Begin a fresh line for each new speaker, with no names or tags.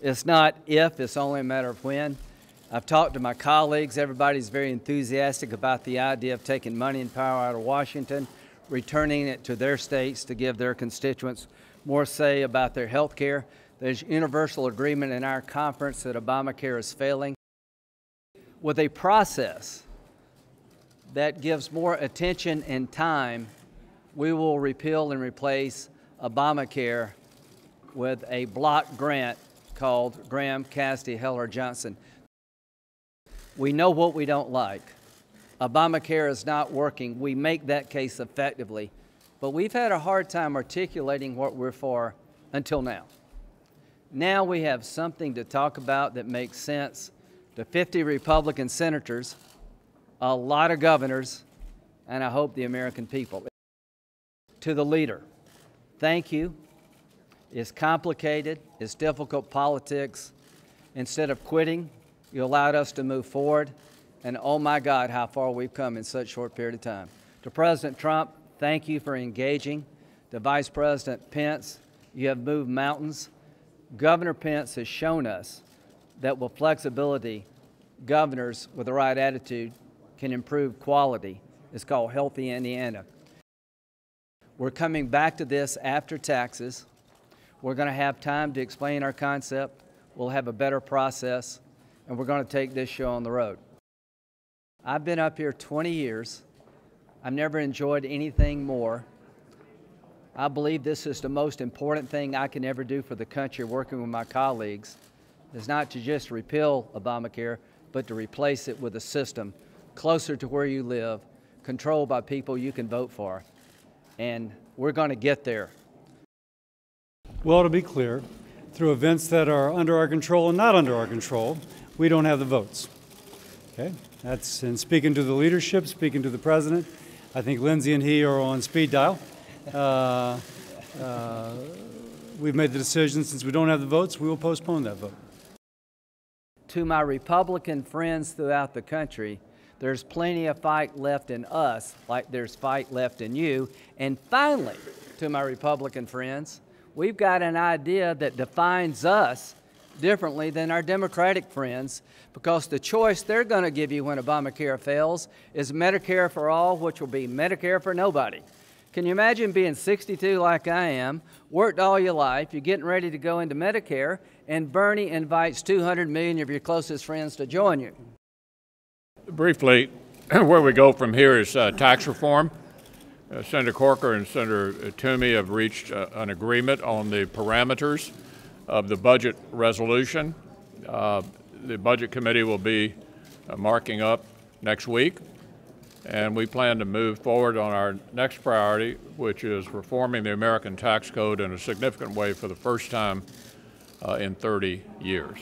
It's not if, it's only a matter of when. I've talked to my colleagues. Everybody's very enthusiastic about the idea of taking money and power out of Washington, returning it to their states to give their constituents more say about their health care. There's universal agreement in our conference that Obamacare is failing. With a process that gives more attention and time, we will repeal and replace Obamacare with a block grant called Graham, Cassidy, Heller, Johnson. We know what we don't like. Obamacare is not working. We make that case effectively. But we've had a hard time articulating what we're for until now. Now we have something to talk about that makes sense to 50 Republican senators, a lot of governors, and I hope the American people. To the leader, thank you. It's complicated, it's difficult politics. Instead of quitting, you allowed us to move forward, and oh my God, how far we've come in such a short period of time. To President Trump, thank you for engaging. To Vice President Pence, you have moved mountains. Governor Pence has shown us that with flexibility, governors with the right attitude can improve quality. It's called Healthy Indiana. We're coming back to this after taxes. We're going to have time to explain our concept. We'll have a better process, and we're going to take this show on the road. I've been up here 20 years. I've never enjoyed anything more. I believe this is the most important thing I can ever do for the country, working with my colleagues, is not to just repeal Obamacare, but to replace it with a system closer to where you live, controlled by people you can vote for. And we're going to get there.
Well, to be clear, through events that are under our control and not under our control, we don't have the votes. Okay? That's in speaking to the leadership, speaking to the president. I think Lindsay and he are on speed dial. We've made the decision, since we don't have the votes, we will postpone that vote.
To my Republican friends throughout the country, there's plenty of fight left in us, like there's fight left in you. And finally, to my Republican friends, we've got an idea that defines us differently than our Democratic friends, because the choice they're going to give you when Obamacare fails is Medicare for all, which will be Medicare for nobody. Can you imagine being 62 like I am, worked all your life, you're getting ready to go into Medicare, and Bernie invites 200 million of your closest friends to join you?
Briefly, where we go from here is tax reform. Senator Corker and Senator Toomey have reached an agreement on the parameters of the budget resolution. The Budget Committee will be marking up next week, and we plan to move forward on our next priority, which is reforming the American tax code in a significant way for the first time in 30 years.